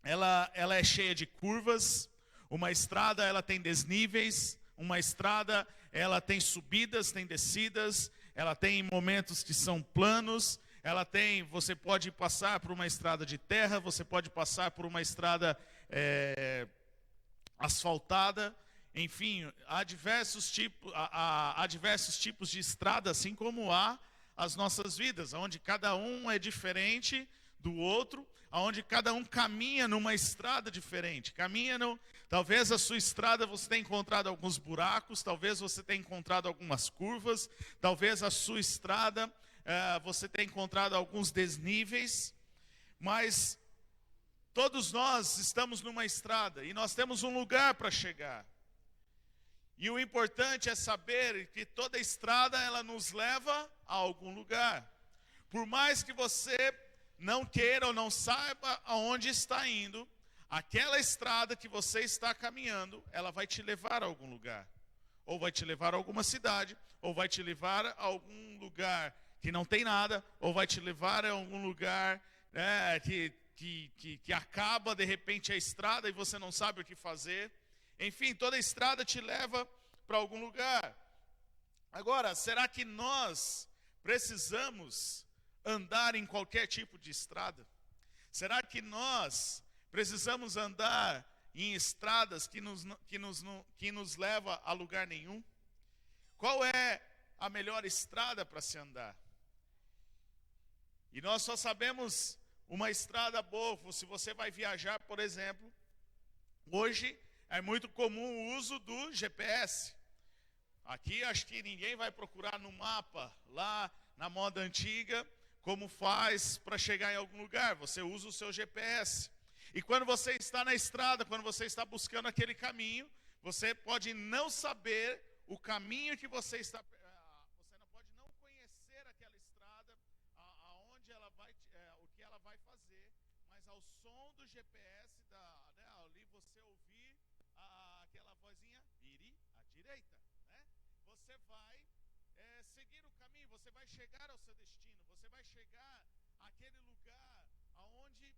ela é cheia de curvas. Uma estrada, ela tem desníveis. Uma estrada, ela tem subidas, tem descidas. Ela tem momentos que são planos. Você pode passar por uma estrada de terra, você pode passar por uma estrada asfaltada. Enfim, há diversos tipos de estrada, assim como há as nossas vidas, onde cada um é diferente do outro, onde cada um caminha numa estrada diferente. Talvez a sua estrada você tenha encontrado alguns buracos, talvez você tenha encontrado algumas curvas, talvez a sua estrada você tenha encontrado alguns desníveis, mas todos nós estamos numa estrada e nós temos um lugar para chegar. E o importante é saber que toda estrada ela nos leva a algum lugar. Por mais que você não queira ou não saiba aonde está indo, aquela estrada que você está caminhando, ela vai te levar a algum lugar. Ou vai te levar a alguma cidade, ou vai te levar a algum lugar que não tem nada, ou vai te levar a algum lugar que acaba de repente a estrada e você não sabe o que fazer. Enfim, toda estrada te leva para algum lugar. Agora, será que nós precisamos andar em qualquer tipo de estrada? Será que nós precisamos andar em estradas que nos leva a lugar nenhum? Qual é a melhor estrada para se andar? E nós só sabemos uma estrada boa se você vai viajar, por exemplo. Hoje é muito comum o uso do GPS. Aqui acho que ninguém vai procurar no mapa, lá na moda antiga, como faz para chegar em algum lugar. Você usa o seu GPS. E quando você está na estrada, quando você está buscando aquele caminho, você pode não saber o caminho que você está. Você não pode não conhecer aquela estrada, aonde ela vai, o que ela vai fazer, mas ao som do GPS, ali você ouvir aquela vozinha, vire à direita, né? Você vai seguir o caminho, você vai chegar ao seu destino, você vai chegar àquele lugar aonde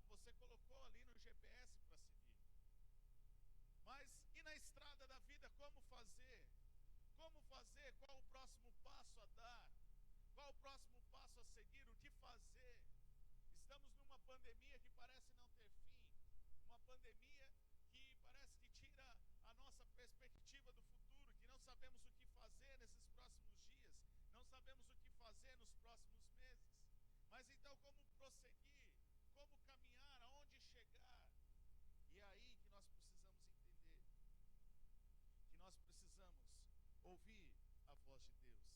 você colocou ali no GPS para seguir. Mas e na estrada da vida, como fazer? Como fazer? Qual o próximo passo a dar? Qual o próximo passo a seguir? O que fazer? Estamos numa pandemia que parece não ter fim, uma pandemia que parece que tira a nossa perspectiva do futuro, que não sabemos o que fazer nesses próximos dias, não sabemos o que fazer nos próximos meses. Mas então como prosseguir? Como caminhar? Aonde chegar? E é aí que nós precisamos entender que nós precisamos ouvir a voz de Deus.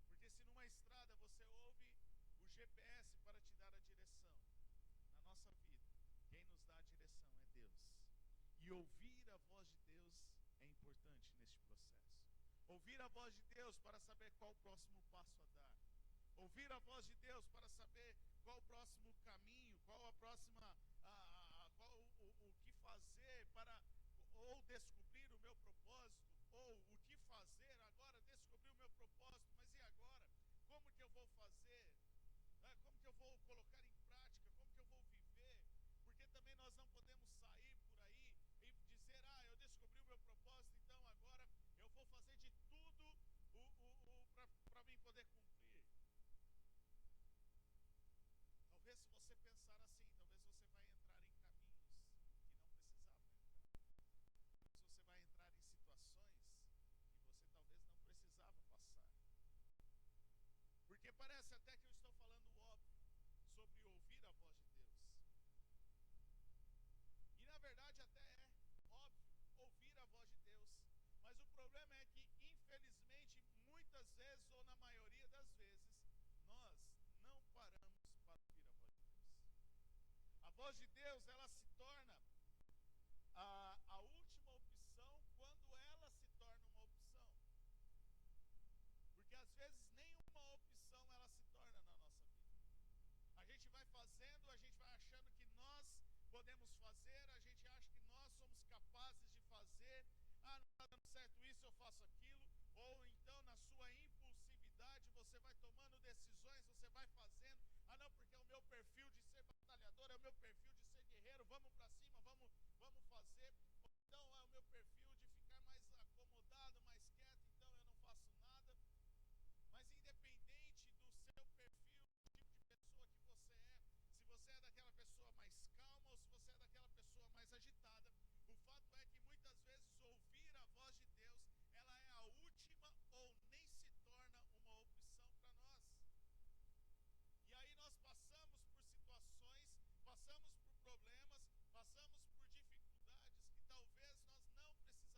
Porque se numa estrada você ouve o GPS para te dar a direção, na nossa vida, quem nos dá a direção é Deus. E ouvir a voz de Deus é importante neste processo. Ouvir a voz de Deus para saber qual o próximo passo a dar. Ouvir a voz de Deus para saber qual o próximo caminho, qual a próxima, o que fazer para ou descobrir o meu propósito, ou o que fazer agora, descobrir o meu propósito, mas e agora? Como que eu vou fazer? Como que eu vou colocar em prática? Como que eu vou viver? Porque também nós não podemos sair por aí e dizer, eu descobri o meu propósito, então agora eu vou fazer de tudo para mim poder cumprir. Talvez se você pensar assim, talvez você vai entrar em caminhos que não precisava entrar. Talvez você vai entrar em situações que você talvez não precisava passar. Porque parece até que eu estou falando óbvio sobre ouvir a voz de Deus. E na verdade até é óbvio ouvir a voz de Deus. Mas o problema é que, infelizmente, muitas vezes, ou na maioria das vezes, nós não paramos para ouvir a voz de Deus. A voz de Deus, ela se torna a última opção quando ela se torna uma opção. Porque às vezes nenhuma opção ela se torna na nossa vida. A gente vai fazendo, a gente vai achando que nós podemos fazer, a gente acha que nós somos capazes de fazer. Não está dando certo isso, eu faço aquilo. Ou então na sua impulsividade você vai tomando decisões, você vai fazendo. Não, porque o meu perfil seu perfil de ficar mais acomodado, mais quieto, então eu não faço nada. Mas independente do seu perfil, do tipo de pessoa que você é, se você é daquela pessoa mais calma ou se você é daquela pessoa mais agitada, o fato é que muitas vezes ouvir a voz de Deus, ela é a última ou nem se torna uma opção para nós. E aí nós passamos por situações, passamos por problemas, passamos por dificuldades que talvez nós não precisamos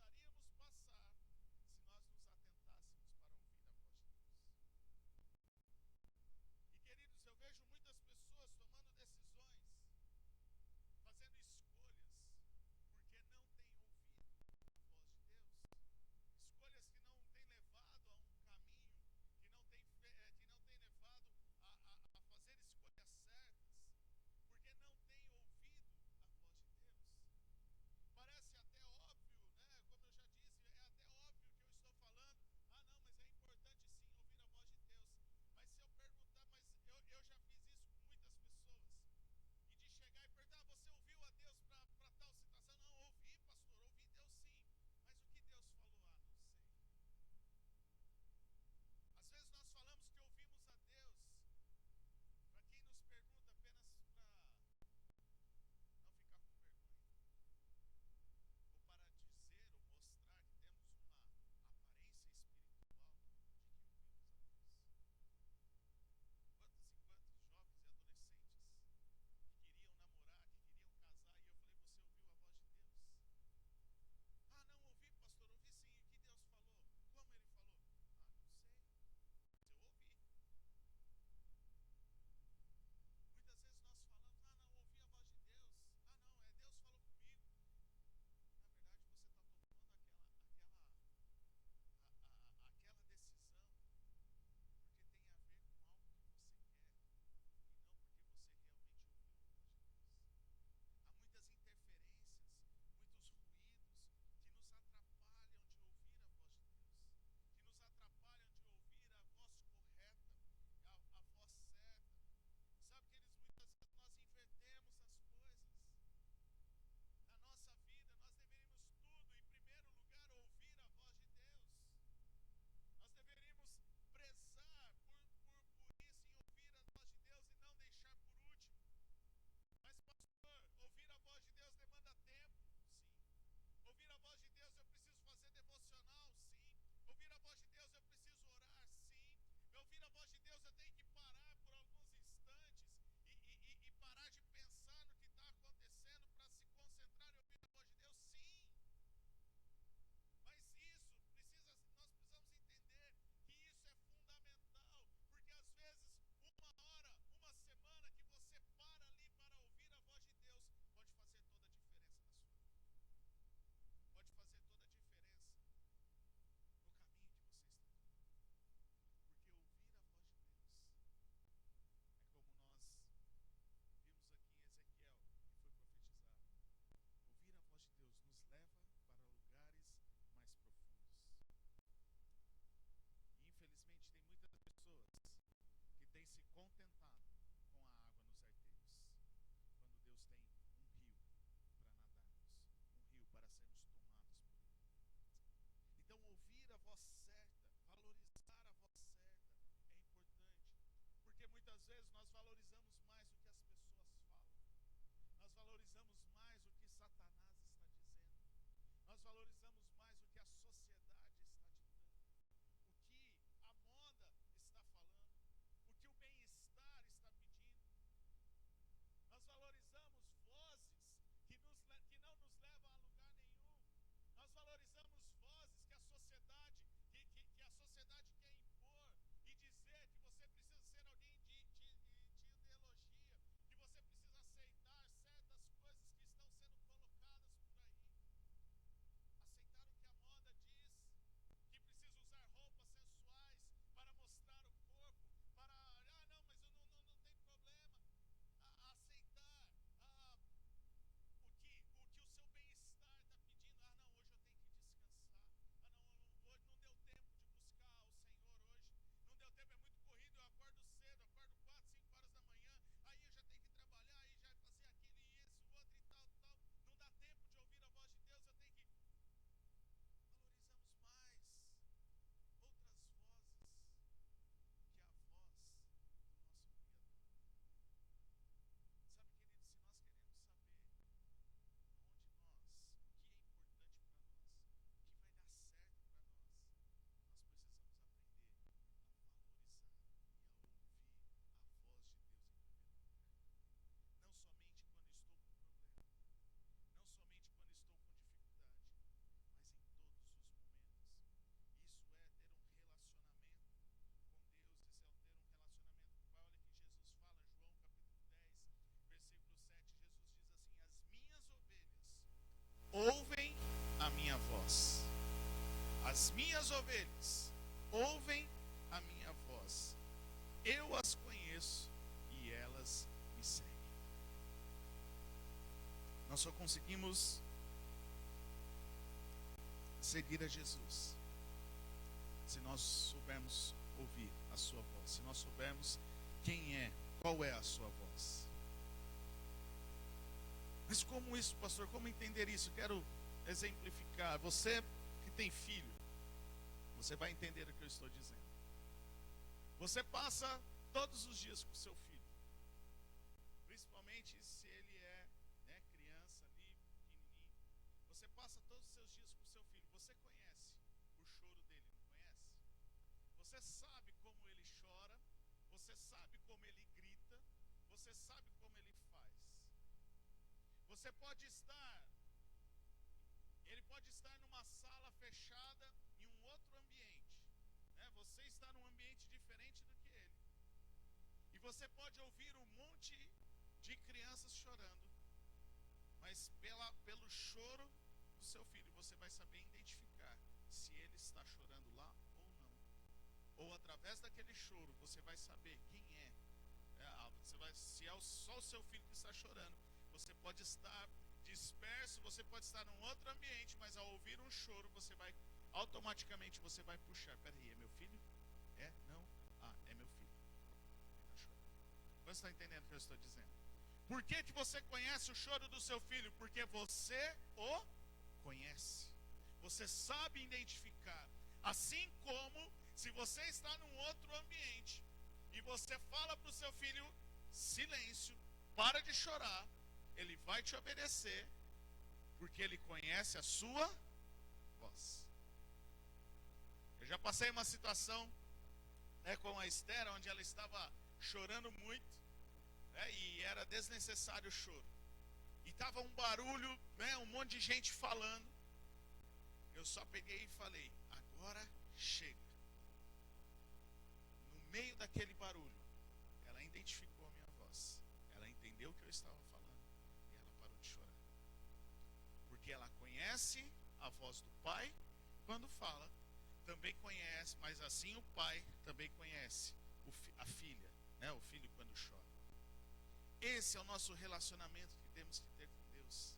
ovelhas ouvem a minha voz. Eu as conheço e elas me seguem. Nós só conseguimos seguir a Jesus se nós soubermos ouvir a sua voz, se nós soubermos qual é a sua voz. Mas como isso, pastor? Como entender isso? Quero exemplificar. Você que tem filho, você vai entender o que eu estou dizendo. Você passa todos os dias com seu filho, principalmente se ele é, criança ali, pequenininho. Você passa todos os seus dias com seu filho. Você conhece o choro dele, não conhece? Você sabe como ele chora, você sabe como ele grita, você sabe como ele faz. Ele pode estar numa sala fechada, em um outro ambiente, Você está num ambiente diferente do que ele. E você pode ouvir um monte de crianças chorando, mas pelo choro do seu filho, você vai saber identificar se ele está chorando lá ou não. Ou através daquele choro, você vai saber quem é. Se é só o seu filho que está chorando, você pode estar disperso, você pode estar num outro ambiente, mas ao ouvir um choro, automaticamente você vai puxar. Peraí, é meu filho? É? Não? É meu filho. Ele está chorando. Você está entendendo o que eu estou dizendo? Por que você conhece o choro do seu filho? Porque você o conhece. Você sabe identificar. Assim como se você está num outro ambiente e você fala para o seu filho, silêncio, para de chorar, ele vai te obedecer, porque ele conhece a sua voz. Eu já passei uma situação com a Esther, onde ela estava chorando muito, e era desnecessário o choro. E estava um barulho, um monte de gente falando. Eu só peguei e falei, agora chega. No meio daquele barulho, ela identificou a minha voz. Ela entendeu o que eu estava falando e ela parou de chorar. Porque ela conhece a voz do pai quando fala. Também conhece, mas assim o pai também conhece a filha, o filho quando chora. Esse é o nosso relacionamento que temos que ter com Deus.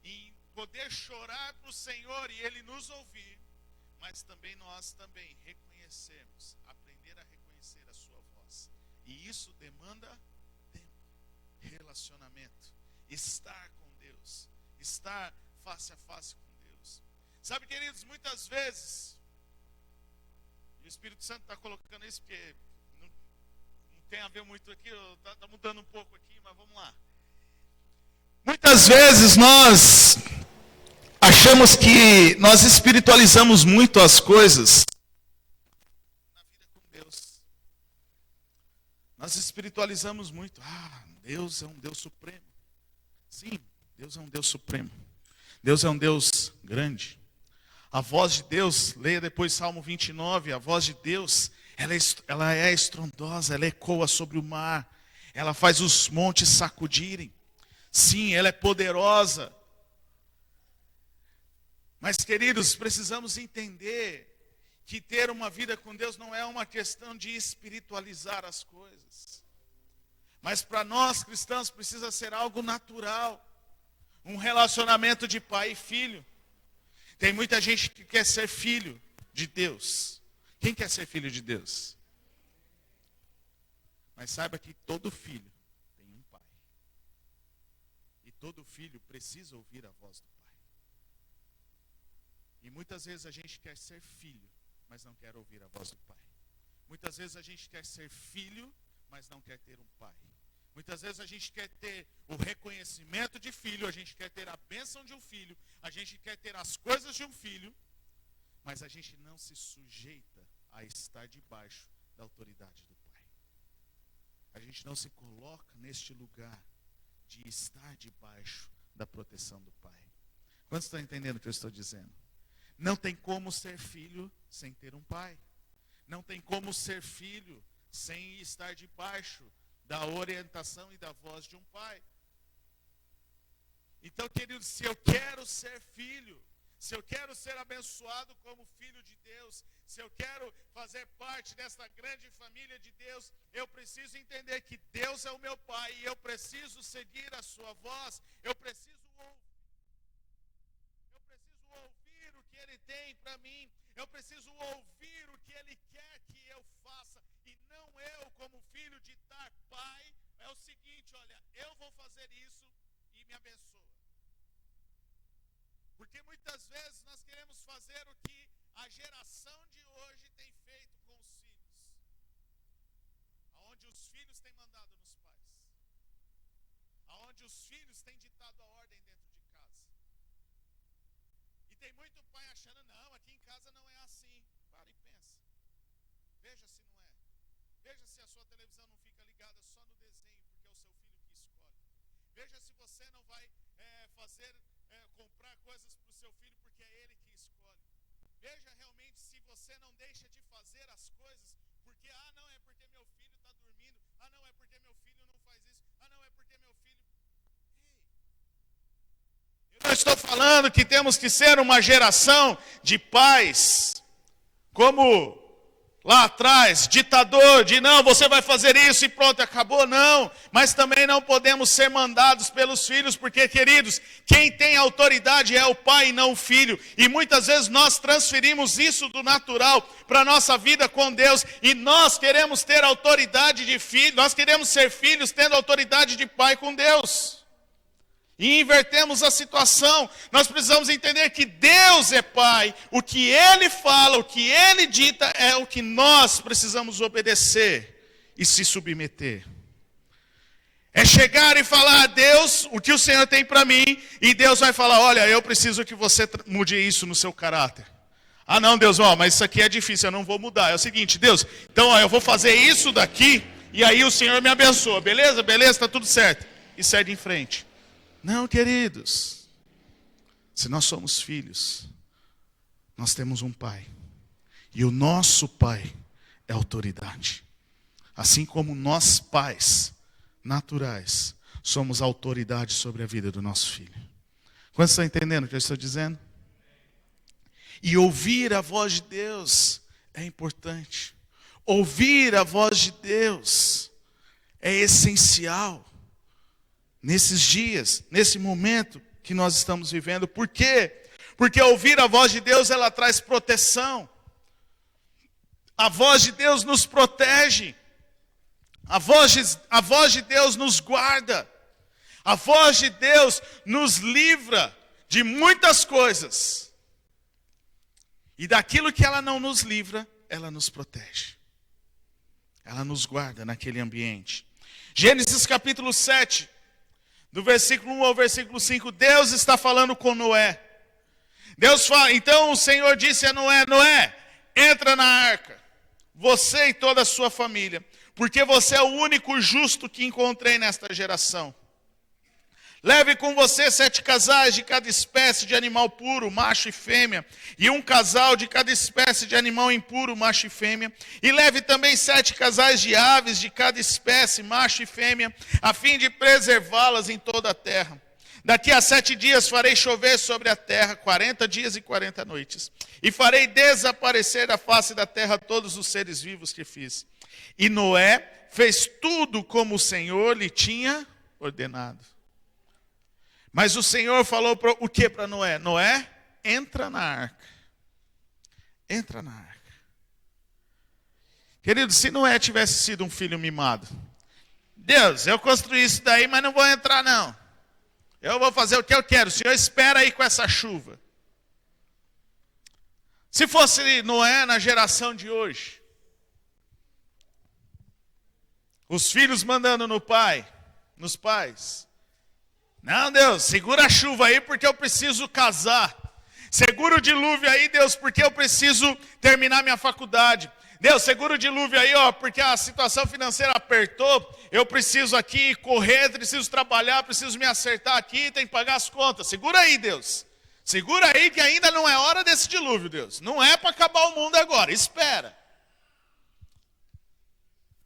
Em poder chorar para o Senhor e Ele nos ouvir, mas também nós reconhecermos, aprender a reconhecer a sua voz. E isso demanda tempo, relacionamento, estar com Deus, estar face a face com Deus. Sabe, queridos, muitas vezes, e o Espírito Santo está colocando isso porque não tem a ver muito aqui, está mudando um pouco aqui, mas vamos lá. Muitas vezes nós achamos que nós espiritualizamos muito as coisas na vida com Deus. Nós espiritualizamos muito. Deus é um Deus supremo. Sim, Deus é um Deus supremo. Deus é um Deus grande. A voz de Deus, leia depois Salmo 29, a voz de Deus, ela é estrondosa, ela ecoa sobre o mar, ela faz os montes sacudirem. Sim, ela é poderosa. Mas, queridos, precisamos entender que ter uma vida com Deus não é uma questão de espiritualizar as coisas. Mas para nós cristãos precisa ser algo natural. Um relacionamento de pai e filho. Tem muita gente que quer ser filho de Deus. Quem quer ser filho de Deus? Mas saiba que todo filho tem um pai. E todo filho precisa ouvir a voz do pai. E muitas vezes a gente quer ser filho, mas não quer ouvir a voz do pai. Muitas vezes a gente quer ser filho, mas não quer ter um pai. Muitas vezes a gente quer ter o reconhecimento de filho, a gente quer ter a bênção de um filho, a gente quer ter as coisas de um filho, mas a gente não se sujeita a estar debaixo da autoridade do pai. A gente não se coloca neste lugar de estar debaixo da proteção do pai. Quantos estão entendendo o que eu estou dizendo? Não tem como ser filho sem ter um pai. Não tem como ser filho sem estar debaixo da orientação e da voz de um pai. Então, queridos, se eu quero ser filho, se eu quero ser abençoado como filho de Deus, se eu quero fazer parte desta grande família de Deus, eu preciso entender que Deus é o meu Pai e eu preciso seguir a sua voz, eu preciso ouvir o que Ele tem para mim, eu preciso ouvir o que Ele quer que eu faça, e não eu, como filho, ditar: Pai, é o seguinte, olha, eu vou fazer isso e me abençoa. Porque muitas vezes nós queremos fazer o que a geração de hoje tem feito com os filhos, aonde os filhos têm mandado nos pais, aonde os filhos têm ditado a ordem dentro de casa. E tem muito pai achando: não, aqui em casa não é assim. Para e pensa, veja se não é, veja se a sua televisão não fica ligada só no desenho, porque é o seu filho que escolhe. Veja se você não vai comprar coisas para o seu filho porque é ele que escolhe. Veja realmente se você não deixa de fazer as coisas porque, não, é porque meu filho está dormindo, não, é porque meu filho não faz isso, não, é porque meu filho... Ei, eu não estou falando que temos que ser uma geração de pais como lá atrás, ditador, de não, você vai fazer isso e pronto, acabou, não. Mas também não podemos ser mandados pelos filhos, porque, queridos, quem tem autoridade é o pai e não o filho. E muitas vezes nós transferimos isso do natural para a nossa vida com Deus. E nós queremos ter autoridade de filho, nós queremos ser filhos tendo autoridade de pai com Deus. E invertemos a situação. Nós precisamos entender que Deus é Pai. O que Ele fala, o que Ele dita é o que nós precisamos obedecer e se submeter. É chegar e falar a Deus o que o Senhor tem para mim, e Deus vai falar: olha, eu preciso que você mude isso no seu caráter. Não, Deus, mas isso aqui é difícil, eu não vou mudar. É o seguinte, Deus, então eu vou fazer isso daqui, e aí o Senhor me abençoa. Beleza? Beleza, está tudo certo. E segue em frente. Não, queridos, se nós somos filhos, nós temos um pai, e o nosso pai é autoridade, assim como nós pais naturais somos autoridade sobre a vida do nosso filho. Quantos estão entendendo o que eu estou dizendo? E ouvir a voz de Deus é importante, ouvir a voz de Deus é essencial. Nesses dias, nesse momento que nós estamos vivendo. Por quê? Porque ouvir a voz de Deus, ela traz proteção. A voz de Deus nos protege. A voz de Deus nos guarda. A voz de Deus nos livra de muitas coisas. E daquilo que ela não nos livra, ela nos protege. Ela nos guarda naquele ambiente. Gênesis capítulo 7. Do versículo 1 ao versículo 5, Deus está falando com Noé. Deus fala, então o Senhor disse a Noé: Noé, entra na arca, você e toda a sua família, porque você é o único justo que encontrei nesta geração. Leve com você 7 casais de cada espécie de animal puro, macho e fêmea, e um casal de cada espécie de animal impuro, macho e fêmea. E leve também 7 casais de aves de cada espécie, macho e fêmea, a fim de preservá-las em toda a terra. Daqui a 7 dias farei chover sobre a terra 40 dias e 40 noites. E farei desaparecer da face da terra todos os seres vivos que fiz. E Noé fez tudo como o Senhor lhe tinha ordenado. Mas o Senhor falou o que para Noé? Noé, entra na arca. Entra na arca. Querido, se Noé tivesse sido um filho mimado, Deus, eu construí isso daí, mas não vou entrar não. Eu vou fazer o que eu quero, o Senhor espera aí com essa chuva. Se fosse Noé na geração de hoje, os filhos mandando nos pais: não, Deus, segura a chuva aí porque eu preciso casar. Segura o dilúvio aí, Deus, porque eu preciso terminar minha faculdade. Deus, segura o dilúvio aí, porque a situação financeira apertou. Eu preciso aqui correr, preciso trabalhar, preciso me acertar aqui, tem que pagar as contas. Segura aí, Deus. Segura aí que ainda não é hora desse dilúvio, Deus. Não é para acabar o mundo agora, espera.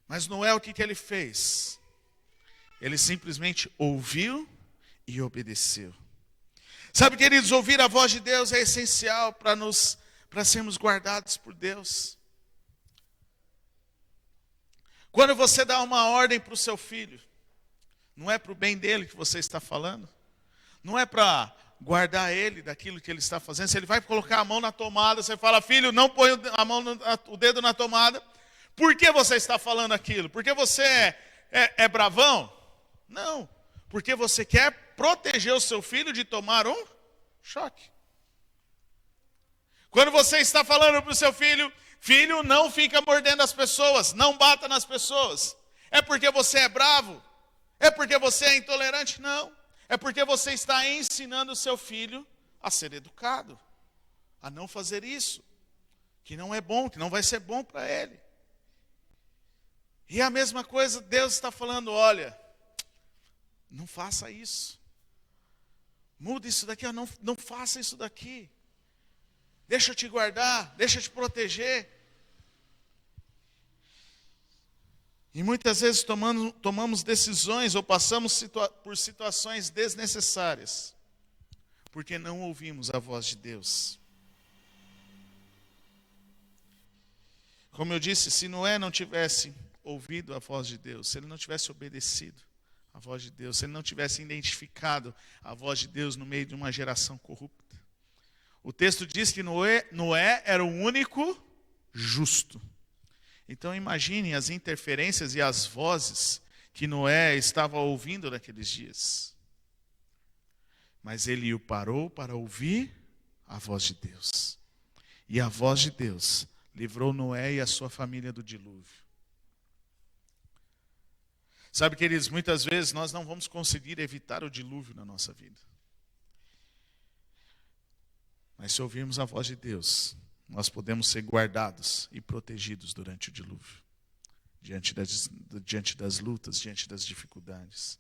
Mas Noé, o que ele fez? Ele simplesmente ouviu e obedeceu. Sabe, queridos, ouvir a voz de Deus é essencial para sermos guardados por Deus. Quando você dá uma ordem para o seu filho, não é para o bem dele que você está falando, não é para guardar ele daquilo que ele está fazendo. Se ele vai colocar a mão na tomada, você fala: filho, não põe o dedo na tomada. Por que você está falando aquilo? Porque você é bravão? Não, porque você quer proteger o seu filho de tomar um choque. Quando você está falando para o seu filho: filho, não fica mordendo as pessoas, não bata nas pessoas. É porque você é bravo? É porque você é intolerante? Não. É porque você está ensinando o seu filho a ser educado, a não fazer isso, que não é bom, que não vai ser bom para ele. E a mesma coisa, Deus está falando: olha, não faça isso. Muda isso daqui, não faça isso daqui. Deixa eu te guardar, deixa eu te proteger. E muitas vezes tomamos decisões ou passamos por situações desnecessárias, porque não ouvimos a voz de Deus. Como eu disse, se Noé não tivesse ouvido a voz de Deus, se ele não tivesse obedecido a voz de Deus, se ele não tivesse identificado a voz de Deus no meio de uma geração corrupta, o texto diz que Noé era o único justo. Então imagine as interferências e as vozes que Noé estava ouvindo naqueles dias. Mas ele o parou para ouvir a voz de Deus. E a voz de Deus livrou Noé e a sua família do dilúvio. Sabe, queridos, muitas vezes nós não vamos conseguir evitar o dilúvio na nossa vida. Mas se ouvirmos a voz de Deus, nós podemos ser guardados e protegidos durante o dilúvio, diante das lutas, diante das dificuldades.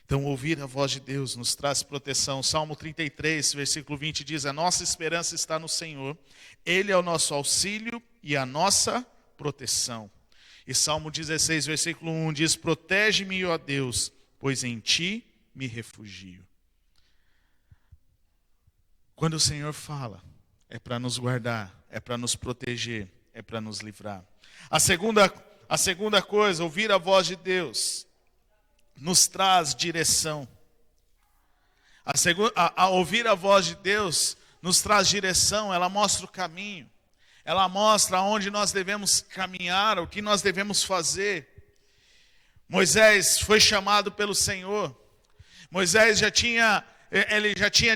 Então, ouvir a voz de Deus nos traz proteção. Salmo 33, versículo 20 diz: a nossa esperança está no Senhor, Ele é o nosso auxílio e a nossa proteção. E Salmo 16, versículo 1 diz: protege-me, ó Deus, pois em Ti me refugio. Quando o Senhor fala, é para nos guardar, é para nos proteger, é para nos livrar. A segunda coisa, ouvir a voz de Deus, nos traz direção. A ouvir a voz de Deus nos traz direção, ela mostra o caminho. Ela mostra aonde nós devemos caminhar, o que nós devemos fazer. Moisés foi chamado pelo Senhor. Moisés já tinha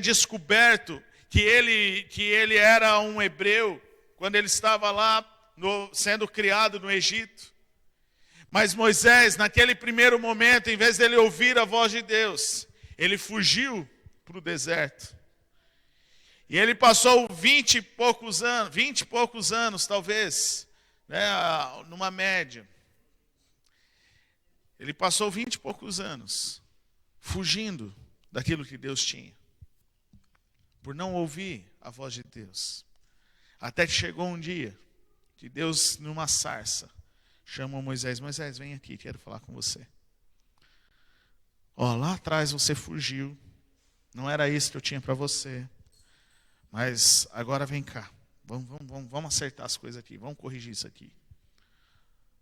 descoberto que ele era um hebreu, quando ele estava lá sendo criado no Egito. Mas Moisés, naquele primeiro momento, em vez dele ouvir a voz de Deus, ele fugiu para o deserto. E ele passou 20 e poucos anos talvez, né, numa média. Ele passou 20 e poucos anos fugindo daquilo que Deus tinha, por não ouvir a voz de Deus. Até que chegou um dia que Deus, numa sarça, chamou Moisés: Moisés, vem aqui, quero falar com você. Lá atrás você fugiu, não era isso que eu tinha para você, mas agora vem cá, vamos acertar as coisas aqui, vamos corrigir isso aqui.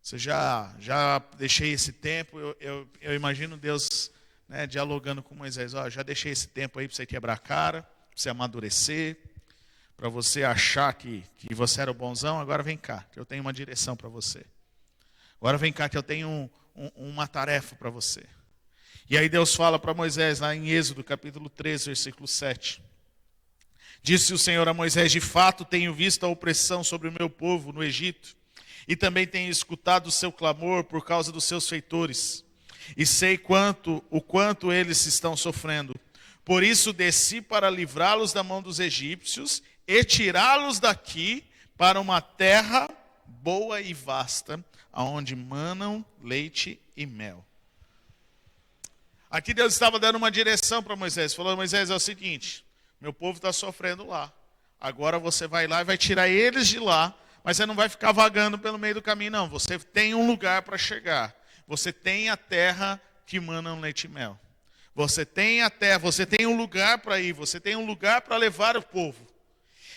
Você já deixei esse tempo, eu imagino Deus, né, dialogando com Moisés: já deixei esse tempo aí para você quebrar a cara, para você amadurecer, para você achar que você era o bonzão. Agora vem cá, que eu tenho uma direção para você. Agora vem cá, que eu tenho uma tarefa para você. E aí Deus fala para Moisés, lá em Êxodo capítulo 13, versículo 7. Disse o Senhor a Moisés: de fato tenho visto a opressão sobre o meu povo no Egito, e também tenho escutado o seu clamor por causa dos seus feitores, e sei o quanto eles estão sofrendo. Por isso desci para livrá-los da mão dos egípcios e tirá-los daqui para uma terra boa e vasta, aonde manam leite e mel. Aqui Deus estava dando uma direção para Moisés. Falou: Moisés, é o seguinte, meu povo está sofrendo lá. Agora você vai lá e vai tirar eles de lá, mas você não vai ficar vagando pelo meio do caminho, não. Você tem um lugar para chegar. Você tem a terra que mana leite e mel. Você tem a terra, você tem um lugar para ir, você tem um lugar para levar o povo.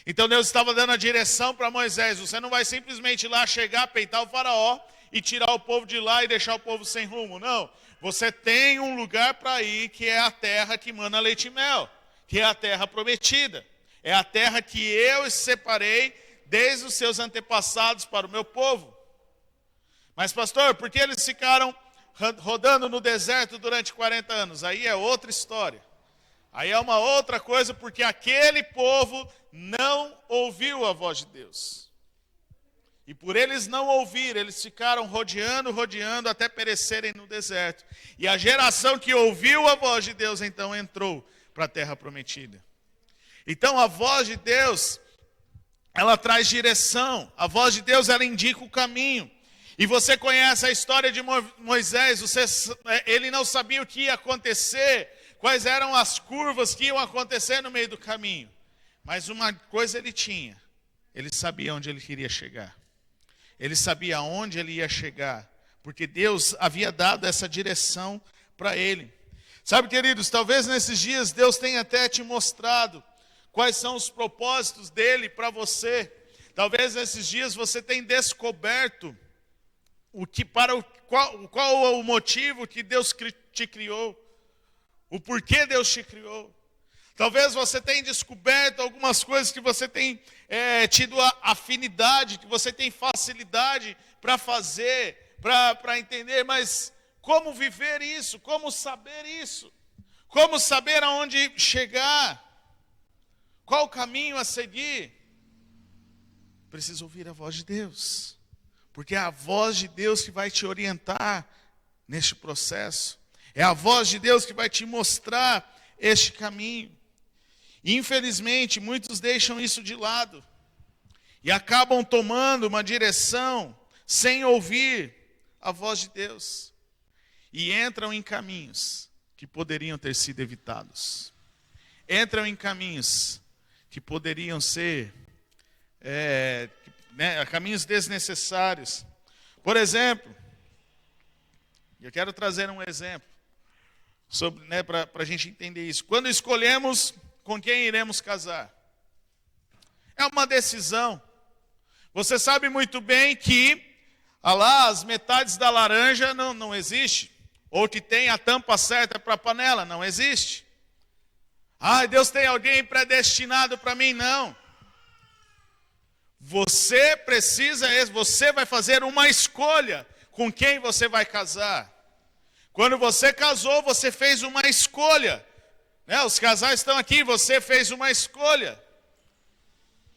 Então Deus estava dando a direção para Moisés. Você não vai simplesmente ir lá chegar, peitar o faraó e tirar o povo de lá e deixar o povo sem rumo. Não, você tem um lugar para ir, que é a terra que mana leite e mel, que é a terra prometida. É a terra que eu separei desde os seus antepassados para o meu povo. Mas pastor, por que eles ficaram rodando no deserto durante 40 anos? Aí é outra história. Aí é uma outra coisa, porque aquele povo não ouviu a voz de Deus. E por eles não ouvir, eles ficaram rodeando até perecerem no deserto. E a geração que ouviu a voz de Deus, então entrou para a terra prometida. Então a voz de Deus, ela traz direção. A voz de Deus, ela indica o caminho. E você conhece a história de Moisés, ele não sabia o que ia acontecer, quais eram as curvas que iam acontecer no meio do caminho. Mas uma coisa ele tinha, ele sabia onde ele queria chegar. Ele sabia onde ele ia chegar, porque Deus havia dado essa direção para ele. Sabe, queridos, talvez nesses dias Deus tenha até te mostrado quais são os propósitos dele para você. Talvez nesses dias você tenha descoberto qual é o motivo que Deus te criou, o porquê Deus te criou. Talvez você tenha descoberto algumas coisas que você tem tido afinidade, que você tem facilidade para fazer, para entender, mas como viver isso? Como saber isso? Como saber aonde chegar? Qual o caminho a seguir? Precisa ouvir a voz de Deus. Porque é a voz de Deus que vai te orientar neste processo. É a voz de Deus que vai te mostrar este caminho. E, infelizmente, muitos deixam isso de lado. E acabam tomando uma direção sem ouvir a voz de Deus. E entram em caminhos que poderiam ter sido evitados. Entram em caminhos que poderiam ser caminhos desnecessários. Por exemplo, eu quero trazer um exemplo para a gente entender isso. Quando escolhemos com quem iremos casar, é uma decisão. Você sabe muito bem que as metades da laranja não existe, ou que tem a tampa certa para a panela, não existe. Deus tem alguém predestinado para mim, não. Você vai fazer uma escolha com quem você vai casar. Quando você casou, você fez uma escolha. Os casais estão aqui, você fez uma escolha.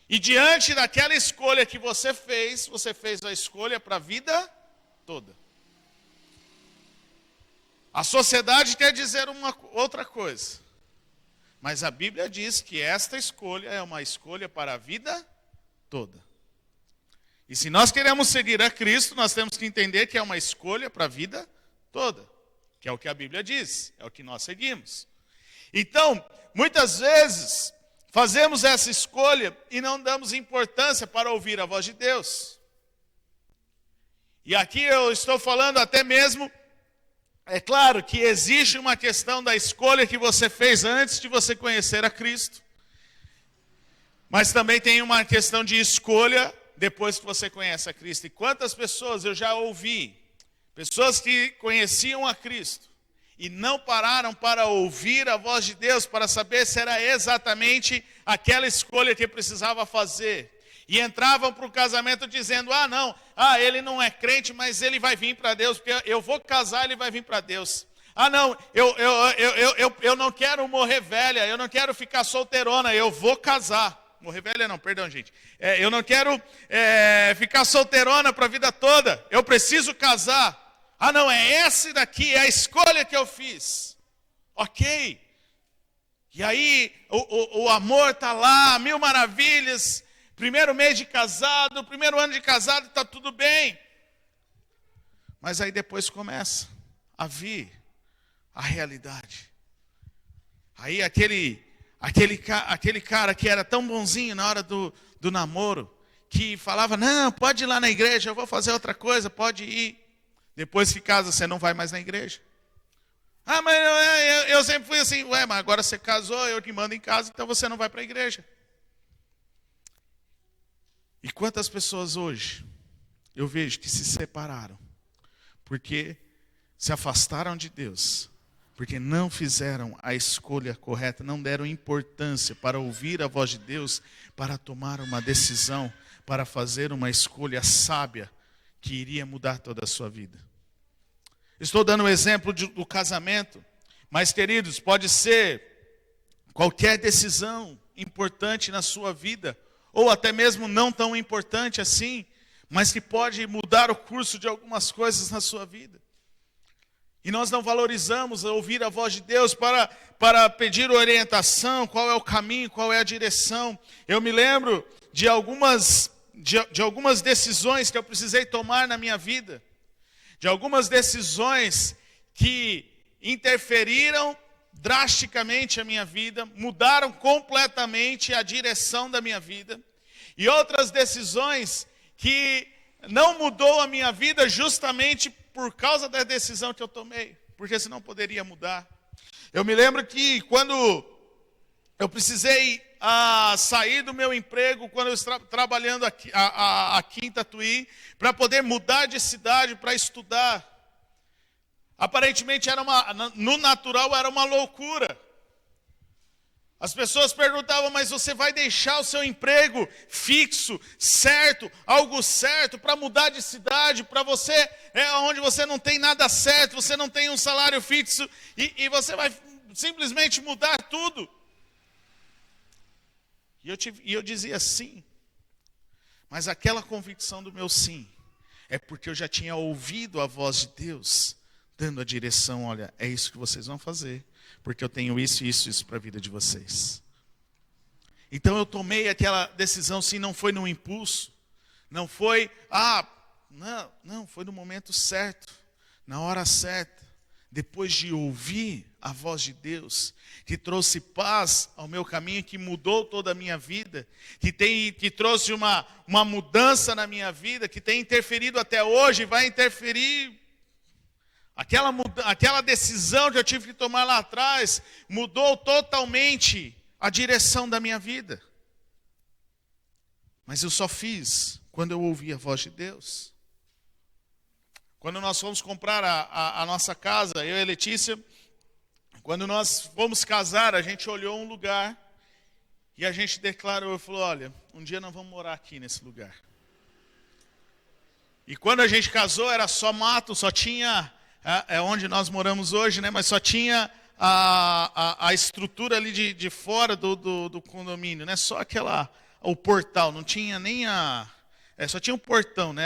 E diante daquela escolha que você fez a escolha para a vida toda. A sociedade quer dizer uma outra coisa. Mas a Bíblia diz que esta escolha é uma escolha para a vida toda. E se nós queremos seguir a Cristo, nós temos que entender que é uma escolha para a vida toda. Que é o que a Bíblia diz, é o que nós seguimos. Então, muitas vezes, fazemos essa escolha e não damos importância para ouvir a voz de Deus. E aqui eu estou falando até mesmo, é claro que existe uma questão da escolha que você fez antes de você conhecer a Cristo. Mas também tem uma questão de escolha depois que você conhece a Cristo. E quantas pessoas eu já ouvi, pessoas que conheciam a Cristo e não pararam para ouvir a voz de Deus, para saber se era exatamente aquela escolha que precisava fazer. E entravam para o casamento dizendo, ele não é crente, mas ele vai vir para Deus, porque eu vou casar, ele vai vir para Deus. Eu não quero morrer velha, eu não quero ficar solteirona, eu vou casar. Morrer velha não, perdão, gente. Eu não quero ficar solteirona para a vida toda, eu preciso casar. Esse daqui é a escolha que eu fiz. Ok. E aí, o amor está lá, mil maravilhas, primeiro mês de casado, primeiro ano de casado, está tudo bem. Mas aí depois começa a vir a realidade. Aí aquele cara que era tão bonzinho na hora do namoro, que falava, não, pode ir lá na igreja, eu vou fazer outra coisa, pode ir. Depois que casa, você não vai mais na igreja. Ah, mas eu sempre fui assim. Ué, mas agora você casou, eu que mando em casa, então você não vai para a igreja. E quantas pessoas hoje eu vejo que se separaram porque se afastaram de Deus, porque não fizeram a escolha correta, não deram importância para ouvir a voz de Deus, para tomar uma decisão, para fazer uma escolha sábia que iria mudar toda a sua vida. Estou dando o exemplo do casamento, mas, queridos, pode ser qualquer decisão importante na sua vida, ou até mesmo não tão importante assim, mas que pode mudar o curso de algumas coisas na sua vida. E nós não valorizamos ouvir a voz de Deus para pedir orientação, qual é o caminho, qual é a direção. Eu me lembro de algumas decisões que eu precisei tomar na minha vida, de algumas decisões que interferiram drasticamente a minha vida, mudaram completamente a direção da minha vida, e outras decisões que não mudou a minha vida justamente por causa da decisão que eu tomei, porque senão poderia mudar. Eu me lembro que quando eu precisei sair do meu emprego, quando eu estava trabalhando aqui em Tatuí, para poder mudar de cidade, para estudar, aparentemente no natural era uma loucura. As pessoas perguntavam, mas você vai deixar o seu emprego fixo, certo, algo certo, para mudar de cidade, para você, onde você não tem nada certo, você não tem um salário fixo, e você vai simplesmente mudar tudo? E eu dizia sim, mas aquela convicção do meu sim, é porque eu já tinha ouvido a voz de Deus, dando a direção, olha, é isso que vocês vão fazer, porque eu tenho isso, isso, isso para a vida de vocês. Então eu tomei aquela decisão, sim, não foi no impulso, não foi, não, foi no momento certo, na hora certa, depois de ouvir a voz de Deus, que trouxe paz ao meu caminho, que mudou toda a minha vida, que trouxe uma mudança na minha vida, que tem interferido até hoje, vai interferir. Aquela decisão que eu tive que tomar lá atrás mudou totalmente a direção da minha vida. Mas eu só fiz quando eu ouvi a voz de Deus. Quando nós fomos comprar a nossa casa, eu e a Letícia, quando nós fomos casar, a gente olhou um lugar e a gente declarou, falou, olha, um dia nós vamos morar aqui nesse lugar. E quando a gente casou era só mato, só tinha... É onde nós moramos hoje, né? Mas só tinha a estrutura ali de fora do condomínio, né? Só o portal, não tinha nem só tinha o portão, né?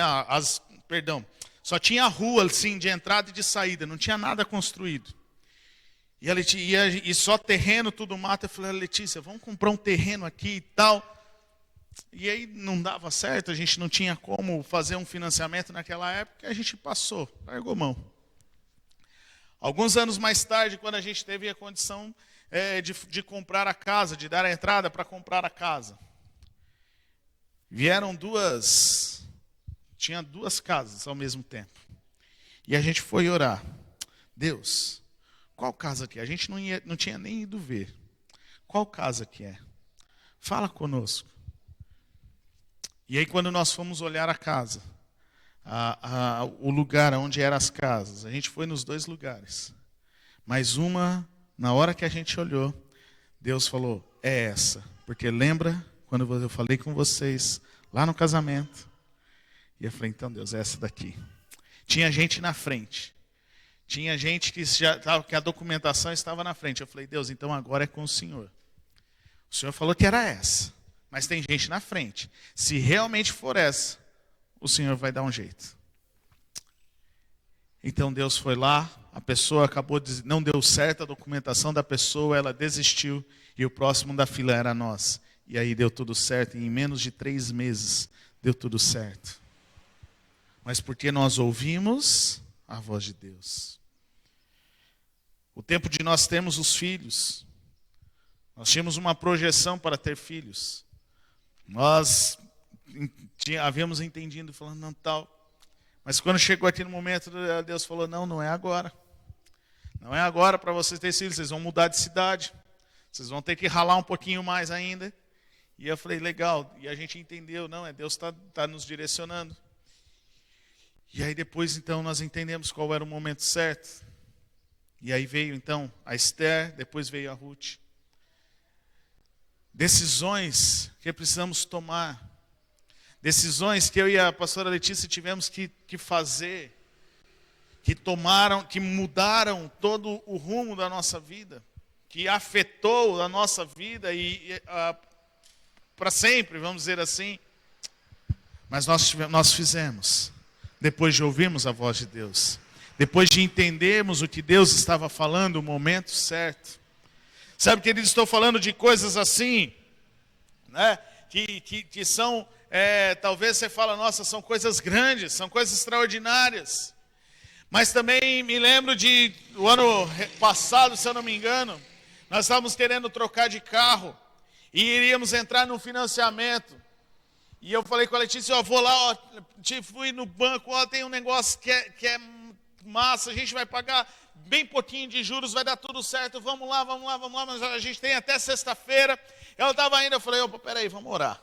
Só tinha a rua, assim, de entrada e de saída, não tinha nada construído. E só terreno, tudo mato. Eu falei, Letícia, vamos comprar um terreno aqui e tal. E aí não dava certo, a gente não tinha como fazer um financiamento naquela época, a gente passou, largou mão. Alguns anos mais tarde, quando a gente teve a condição de comprar a casa, de dar a entrada para comprar a casa, tinha duas casas ao mesmo tempo. E a gente foi orar. Deus, qual casa que é? A gente não tinha nem ido ver. Qual casa que é? Fala conosco. E aí quando nós fomos olhar a casa, o lugar onde eram as casas, a gente foi nos dois lugares. Mas na hora que a gente olhou, Deus falou, é essa. Porque lembra quando eu falei com vocês lá no casamento? E eu falei, então Deus, é essa daqui. Tinha gente na frente. Tinha gente que a documentação estava na frente. Eu falei, Deus, então agora é com o Senhor. O Senhor falou que era essa. Mas tem gente na frente. Se realmente for essa, o Senhor vai dar um jeito. Então Deus foi lá, a pessoa não deu certo a documentação da pessoa, ela desistiu, e o próximo da fila era nós. E aí deu tudo certo, e em menos de 3 meses deu tudo certo. Mas porque nós ouvimos a voz de Deus. O tempo de nós termos os filhos, nós tínhamos uma projeção para ter filhos. Nós havíamos entendido, falando, não, tal. Mas quando chegou aqui no momento, Deus falou, não é agora. Não é agora para vocês terem filhos, vocês vão mudar de cidade. Vocês vão ter que ralar um pouquinho mais ainda. E eu falei, legal. E a gente entendeu, não, Deus está nos direcionando. E aí depois, então, nós entendemos qual era o momento certo. E aí veio, então, a Esther, depois veio a Ruth. Decisões que precisamos tomar. Decisões que eu e a pastora Letícia tivemos que fazer. Que mudaram todo o rumo da nossa vida. Que afetou a nossa vida para sempre, vamos dizer assim. Mas nós fizemos. Depois de ouvirmos a voz de Deus. Depois de entendermos o que Deus estava falando, o momento certo. Sabe, queridos, estou falando de coisas assim, né? Que são, talvez você fala, nossa, são coisas grandes, são coisas extraordinárias. Mas também me lembro do ano passado, se eu não me engano, nós estávamos querendo trocar de carro e iríamos entrar num financiamento. E eu falei com a Letícia, vou lá, fui no banco, tem um negócio que é massa, a gente vai pagar bem pouquinho de juros, vai dar tudo certo, vamos lá, mas a gente tem até sexta-feira. Ela estava indo, eu falei, peraí, vamos orar.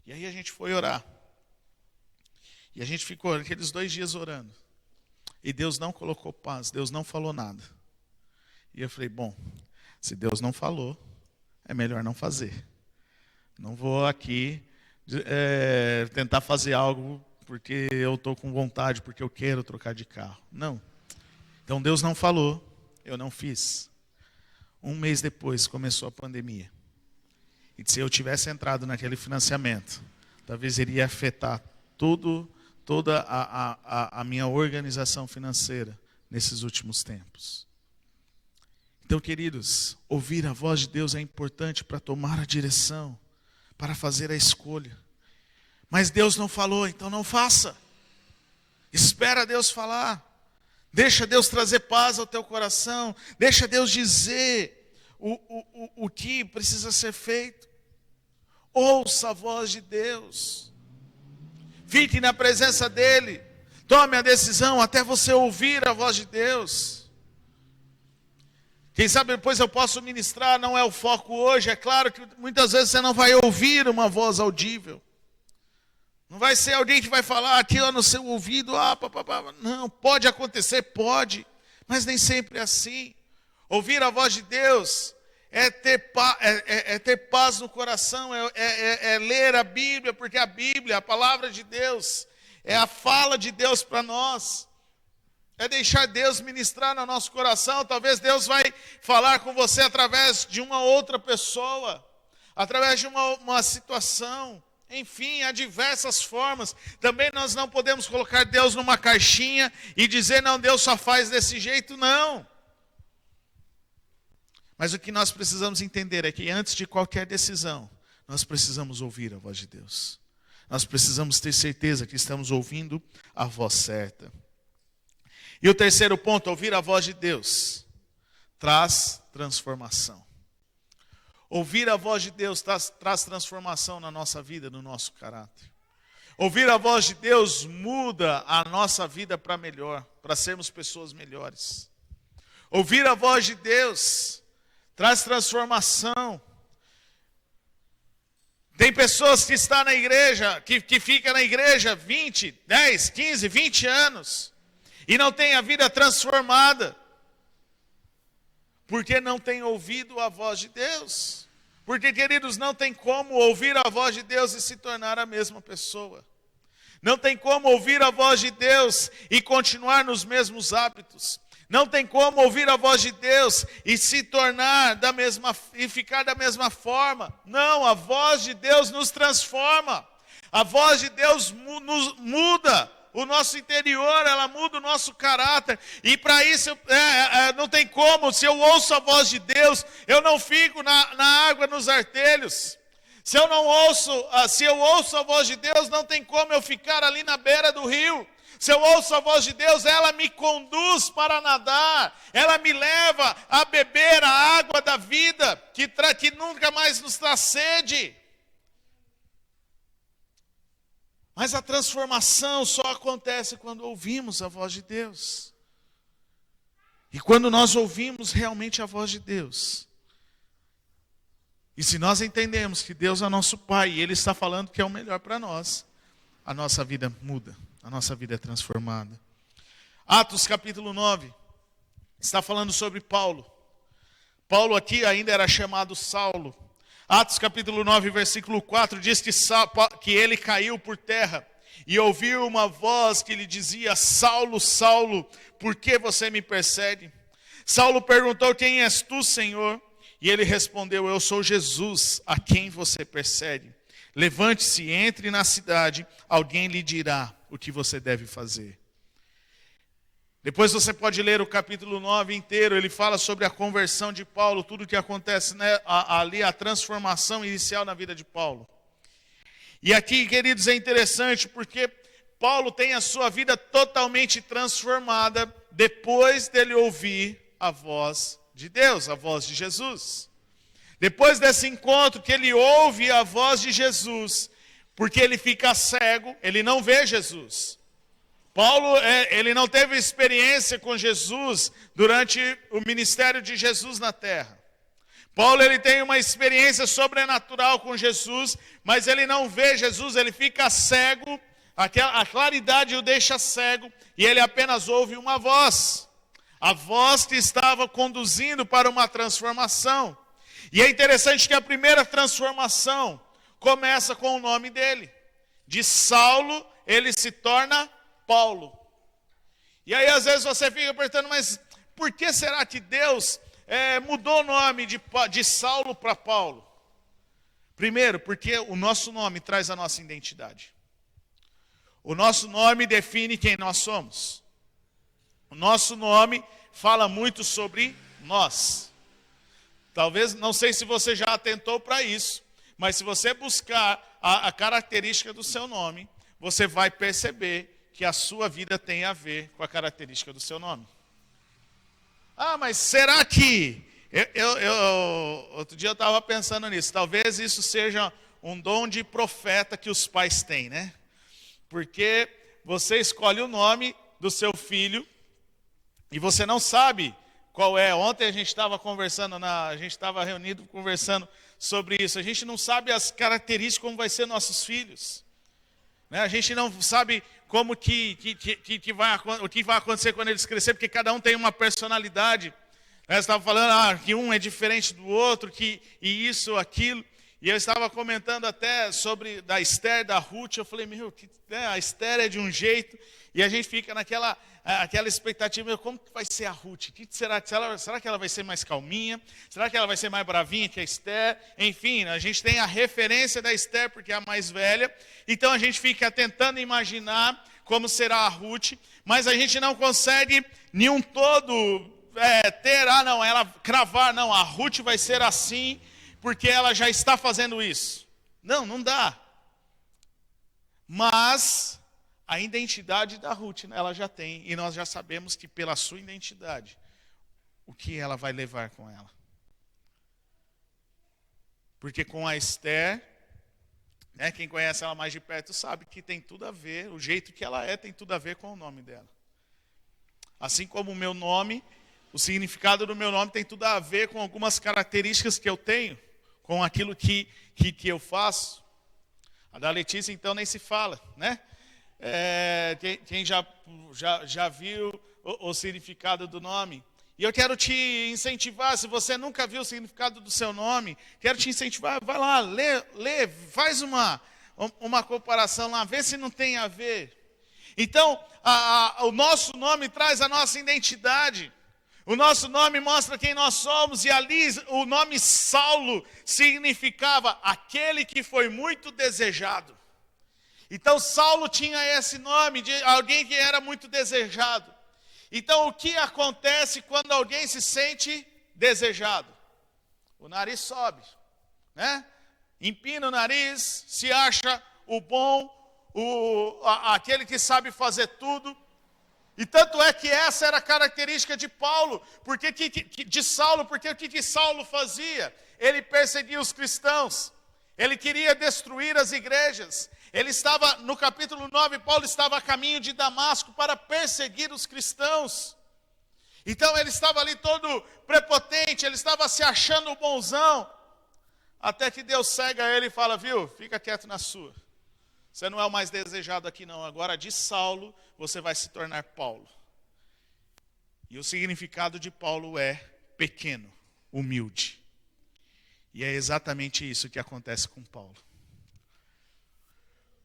E aí a gente foi orar. E a gente ficou aqueles 2 dias orando. E Deus não colocou paz, Deus não falou nada. E eu falei, bom, se Deus não falou, é melhor não fazer. Não vou aqui tentar fazer algo porque eu estou com vontade, porque eu quero trocar de carro. Não. Então Deus não falou, eu não fiz. 1 mês depois começou a pandemia. E se eu tivesse entrado naquele financiamento, talvez iria afetar toda a minha organização financeira nesses últimos tempos. Então, queridos, ouvir a voz de Deus é importante para tomar a direção, para fazer a escolha. Mas Deus não falou, então não faça. Espera Deus falar. Deixa Deus trazer paz ao teu coração. Deixa Deus dizer o que precisa ser feito. Ouça a voz de Deus. Fique na presença dEle. Tome a decisão até você ouvir a voz de Deus. Quem sabe depois eu posso ministrar, não é o foco hoje. É claro que muitas vezes você não vai ouvir uma voz audível. Não vai ser alguém que vai falar aqui no seu ouvido. Não, pode acontecer, pode. Mas nem sempre é assim. Ouvir a voz de Deus é ter paz no coração, é ler a Bíblia, porque a Bíblia, a palavra de Deus, é a fala de Deus para nós. É deixar Deus ministrar no nosso coração. Talvez Deus vai falar com você através de uma outra pessoa, através de uma situação. Enfim, há diversas formas. Também nós não podemos colocar Deus numa caixinha e dizer, não, Deus só faz desse jeito, não. Mas o que nós precisamos entender é que antes de qualquer decisão, nós precisamos ouvir a voz de Deus. Nós precisamos ter certeza que estamos ouvindo a voz certa. E o terceiro ponto, ouvir a voz de Deus, traz transformação. Ouvir a voz de Deus traz transformação na nossa vida, no nosso caráter. Ouvir a voz de Deus muda a nossa vida para melhor, para sermos pessoas melhores. Ouvir a voz de Deus traz transformação. Tem pessoas que estão na igreja, que ficam na igreja 20, 10, 15, 20 anos e não tem a vida transformada. Porque não tem ouvido a voz de Deus. Porque, queridos, não tem como ouvir a voz de Deus e se tornar a mesma pessoa. Não tem como ouvir a voz de Deus e continuar nos mesmos hábitos. Não tem como ouvir a voz de Deus e se tornar e ficar da mesma forma. Não, a voz de Deus nos transforma. A voz de Deus nos muda o nosso interior, ela muda o nosso caráter. E para isso não tem como. Se eu ouço a voz de Deus, eu não fico na água, nos artelhos. Se eu ouço a voz de Deus, não tem como eu ficar ali na beira do rio. Se eu ouço a voz de Deus, ela me conduz para nadar, ela me leva a beber a água da vida, que nunca mais nos traz sede. Mas a transformação só acontece quando ouvimos a voz de Deus. E quando nós ouvimos realmente a voz de Deus, e se nós entendemos que Deus é nosso Pai, e Ele está falando que é o melhor para nós, a nossa vida muda, a nossa vida é transformada. Atos capítulo 9, está falando sobre Paulo. Paulo aqui ainda era chamado Saulo. Atos capítulo 9, versículo 4, diz que ele caiu por terra e ouviu uma voz que lhe dizia: Saulo, Saulo, por que você me persegue? Saulo perguntou: quem és tu, Senhor? E ele respondeu: eu sou Jesus, a quem você persegue. Levante-se, entre na cidade, alguém lhe dirá o que você deve fazer. Depois você pode ler o capítulo 9 inteiro, ele fala sobre a conversão de Paulo, tudo o que acontece, né, ali, a transformação inicial na vida de Paulo. E aqui, queridos, é interessante porque Paulo tem a sua vida totalmente transformada depois dele ouvir a voz de Deus, a voz de Jesus. Depois desse encontro que ele ouve a voz de Jesus, porque ele fica cego, ele não vê Jesus. Paulo, ele não teve experiência com Jesus durante o ministério de Jesus na terra. Paulo, ele tem uma experiência sobrenatural com Jesus, mas ele não vê Jesus, ele fica cego, a claridade o deixa cego, e ele apenas ouve uma voz. A voz que estava conduzindo para uma transformação. E é interessante que a primeira transformação começa com o nome dele. De Saulo, ele se torna Paulo. E aí às vezes você fica perguntando, mas por que será que Deus mudou o nome de Saulo para Paulo? Primeiro, porque o nosso nome traz a nossa identidade. O nosso nome define quem nós somos. O nosso nome fala muito sobre nós. Talvez, não sei se você já atentou para isso, mas se você buscar a característica do seu nome, você vai perceber que a sua vida tem a ver com a característica do seu nome. Ah, mas será que... outro dia eu estava pensando nisso. Talvez isso seja um dom de profeta que os pais têm, né? Porque você escolhe o nome do seu filho e você não sabe qual é. Ontem a gente estava conversando, a gente estava reunido conversando sobre isso. A gente não sabe as características, como vai ser nossos filhos. Né? A gente não sabe como o que vai acontecer quando eles crescerem, porque cada um tem uma personalidade. Você estava falando que um é diferente do outro, e isso, aquilo. E eu estava comentando até sobre da Esther, da Ruth. Eu falei, a Esther é de um jeito, e a gente fica naquela expectativa, como que vai ser a Ruth? Será que ela vai ser mais calminha? Será que ela vai ser mais bravinha que a Esther? Enfim, a gente tem a referência da Esther, porque é a mais velha. Então a gente fica tentando imaginar como será a Ruth, mas a gente não consegue nenhum todo ela cravar, não, a Ruth vai ser assim, porque ela já está fazendo isso. Não dá. Mas a identidade da Ruth, ela já tem, e nós já sabemos que pela sua identidade, o que ela vai levar com ela. Porque com a Esther, quem conhece ela mais de perto sabe que tem tudo a ver, o jeito que ela tem tudo a ver com o nome dela. Assim como o meu nome, o significado do meu nome tem tudo a ver com algumas características que eu tenho, com aquilo que eu faço. A da Letícia, então, nem se fala, né? Quem já viu o significado do nome. E eu quero te incentivar, se você nunca viu o significado do seu nome, quero te incentivar, vai lá, lê, faz uma comparação lá, vê se não tem a ver. Então, o nosso nome traz a nossa identidade. O nosso nome mostra quem nós somos, e ali o nome Saulo significava aquele que foi muito desejado. Então Saulo tinha esse nome de alguém que era muito desejado. Então o que acontece quando alguém se sente desejado? O nariz sobe, né? Empina o nariz, se acha o bom, aquele que sabe fazer tudo. E tanto é que essa era a característica de Paulo, de Saulo, porque o que Saulo fazia? Ele perseguia os cristãos, ele queria destruir as igrejas. Ele estava, no capítulo 9, Paulo estava a caminho de Damasco para perseguir os cristãos. Então ele estava ali todo prepotente, ele estava se achando bonzão, até que Deus cega ele e fala, viu, fica quieto na sua. Você não é o mais desejado aqui não, agora de Saulo você vai se tornar Paulo. E o significado de Paulo é pequeno, humilde. E é exatamente isso que acontece com Paulo.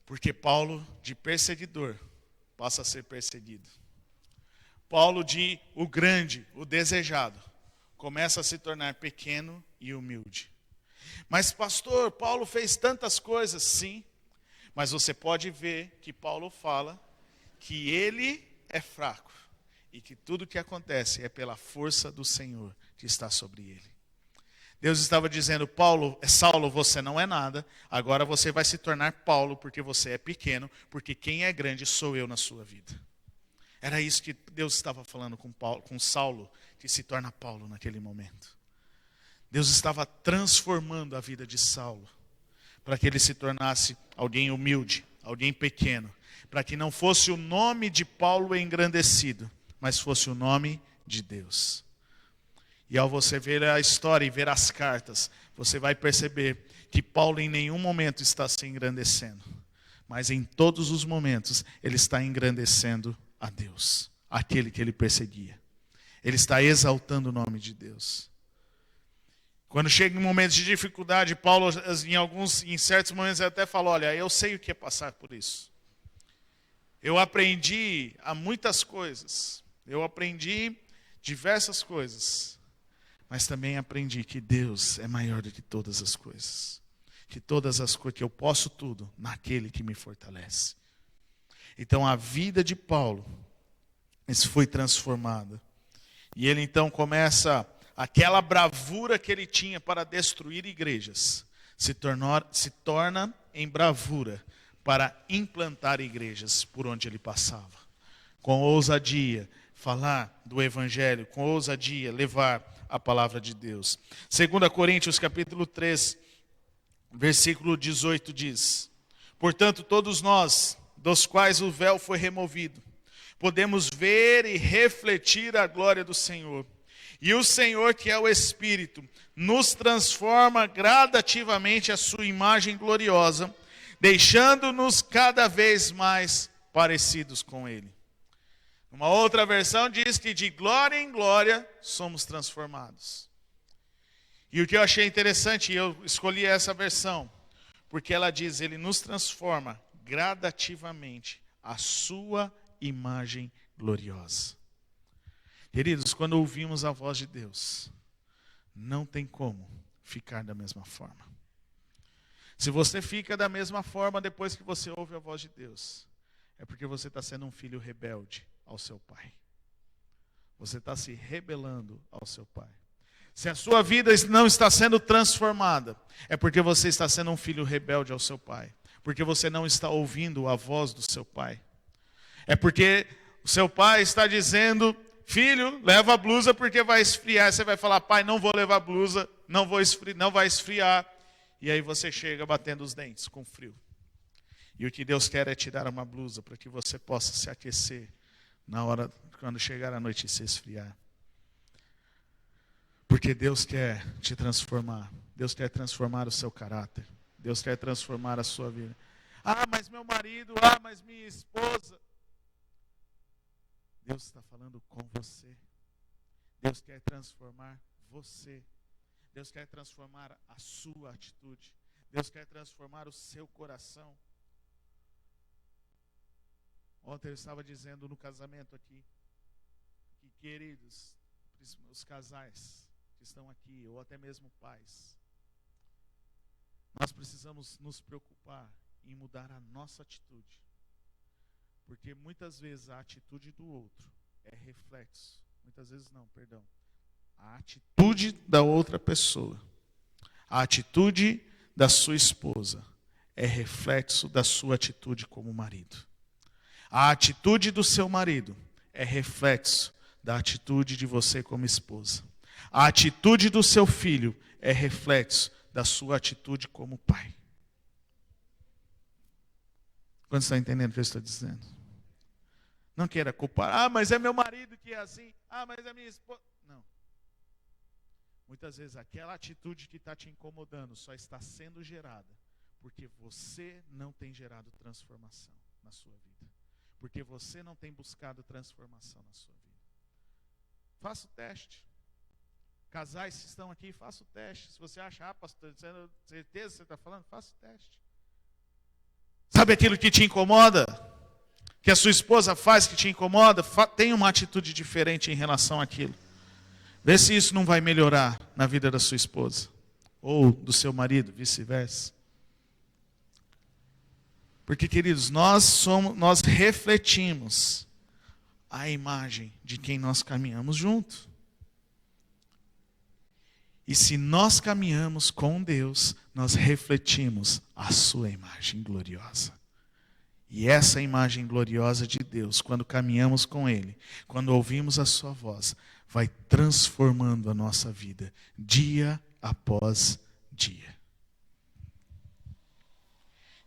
Porque Paulo, de perseguidor, passa a ser perseguido. Paulo, de o grande, o desejado, começa a se tornar pequeno e humilde. Mas pastor, Paulo fez tantas coisas, sim. Mas você pode ver que Paulo fala que ele é fraco. E que tudo que acontece é pela força do Senhor que está sobre ele. Deus estava dizendo, Saulo, você não é nada, agora você vai se tornar Paulo, porque você é pequeno, porque quem é grande sou eu na sua vida. Era isso que Deus estava falando com Saulo, que se torna Paulo naquele momento. Deus estava transformando a vida de Saulo, para que ele se tornasse alguém humilde, alguém pequeno, para que não fosse o nome de Paulo engrandecido, mas fosse o nome de Deus. E ao você ver a história e ver as cartas, você vai perceber que Paulo em nenhum momento está se engrandecendo. Mas em todos os momentos, ele está engrandecendo a Deus, aquele que ele perseguia. Ele está exaltando o nome de Deus. Quando chega em momentos de dificuldade, Paulo, em certos momentos, ele até fala, olha, eu sei o que é passar por isso. Eu aprendi a muitas coisas. Eu aprendi diversas coisas. Mas também aprendi que Deus é maior do que todas as coisas. Que todas as coisas, que eu posso tudo naquele que me fortalece. Então a vida de Paulo foi transformada. E ele então começa, aquela bravura que ele tinha para destruir igrejas, se torna em bravura para implantar igrejas por onde ele passava. Com ousadia, falar do evangelho, com ousadia, levar a palavra de Deus. 2 Coríntios capítulo 3, versículo 18 diz, portanto todos nós, dos quais o véu foi removido, podemos ver e refletir a glória do Senhor. E o Senhor, que é o Espírito, nos transforma gradativamente a sua imagem gloriosa, deixando-nos cada vez mais parecidos com Ele. Uma outra versão diz que de glória em glória somos transformados. E o que eu achei interessante, eu escolhi essa versão, porque ela diz, Ele nos transforma gradativamente a sua imagem gloriosa. Queridos, quando ouvimos a voz de Deus, não tem como ficar da mesma forma. Se você fica da mesma forma depois que você ouve a voz de Deus, é porque você está sendo um filho rebelde ao seu pai. Você está se rebelando ao seu pai. Se a sua vida não está sendo transformada, é porque você está sendo um filho rebelde ao seu pai. Porque você não está ouvindo a voz do seu pai. É porque o seu pai está dizendo, filho, leva a blusa porque vai esfriar. Você vai falar, pai, não vou levar a blusa, não vai esfriar. E aí você chega batendo os dentes com frio. E o que Deus quer é te dar uma blusa para que você possa se aquecer na hora, quando chegar a noite e se esfriar. Porque Deus quer te transformar. Deus quer transformar o seu caráter. Deus quer transformar a sua vida. Ah, mas meu marido, mas minha esposa. Deus está falando com você. Deus quer transformar você. Deus quer transformar a sua atitude. Deus quer transformar o seu coração. Ontem eu estava dizendo no casamento aqui, que queridos, os casais que estão aqui, ou até mesmo pais, nós precisamos nos preocupar em mudar a nossa atitude. Porque muitas vezes a atitude do outro é reflexo. Muitas vezes não, perdão. A atitude da outra pessoa, a atitude da sua esposa é reflexo da sua atitude como marido. A atitude do seu marido é reflexo da atitude de você como esposa. A atitude do seu filho é reflexo da sua atitude como pai. Quando você está entendendo o que eu estou dizendo? Não queira culpar. Ah, mas é meu marido que é assim. Ah, mas é minha esposa. Não. Muitas vezes aquela atitude que está te incomodando só está sendo gerada porque você não tem gerado transformação na sua vida. Porque você não tem buscado transformação na sua vida. Faça o teste. Casais que estão aqui, faça o teste. Se você acha, pastor, certeza que você está falando, faça o teste. Sabe aquilo que te incomoda? Que a sua esposa faz que te incomoda? Tenha uma atitude diferente em relação àquilo. Vê se isso não vai melhorar na vida da sua esposa. Ou do seu marido, vice-versa. Porque, queridos, nós refletimos a imagem de quem nós caminhamos junto. E se nós caminhamos com Deus, nós refletimos a sua imagem gloriosa. E essa imagem gloriosa de Deus, quando caminhamos com Ele, quando ouvimos a sua voz, vai transformando a nossa vida, dia após dia.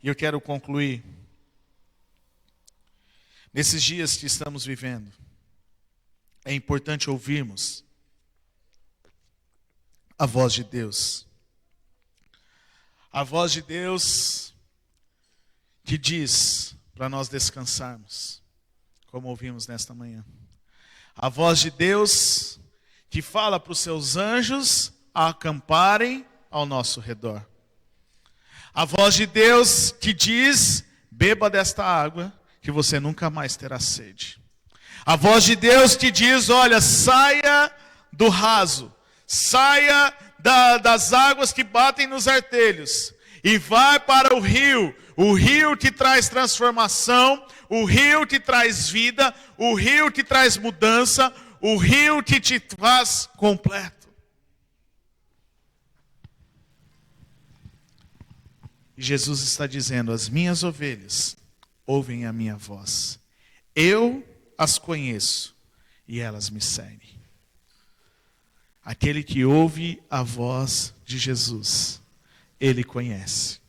E eu quero concluir. Nesses dias que estamos vivendo, é importante ouvirmos a voz de Deus. A voz de Deus que diz para nós descansarmos, como ouvimos nesta manhã. A voz de Deus que fala para os seus anjos acamparem ao nosso redor. A voz de Deus que diz, beba desta água, que você nunca mais terá sede. A voz de Deus que diz, olha, saia do raso, saia das águas que batem nos artelhos, e vai para o rio que traz transformação, o rio que traz vida, o rio que traz mudança, o rio que te faz completo. E Jesus está dizendo, as minhas ovelhas ouvem a minha voz. Eu as conheço e elas me seguem. Aquele que ouve a voz de Jesus, ele conhece.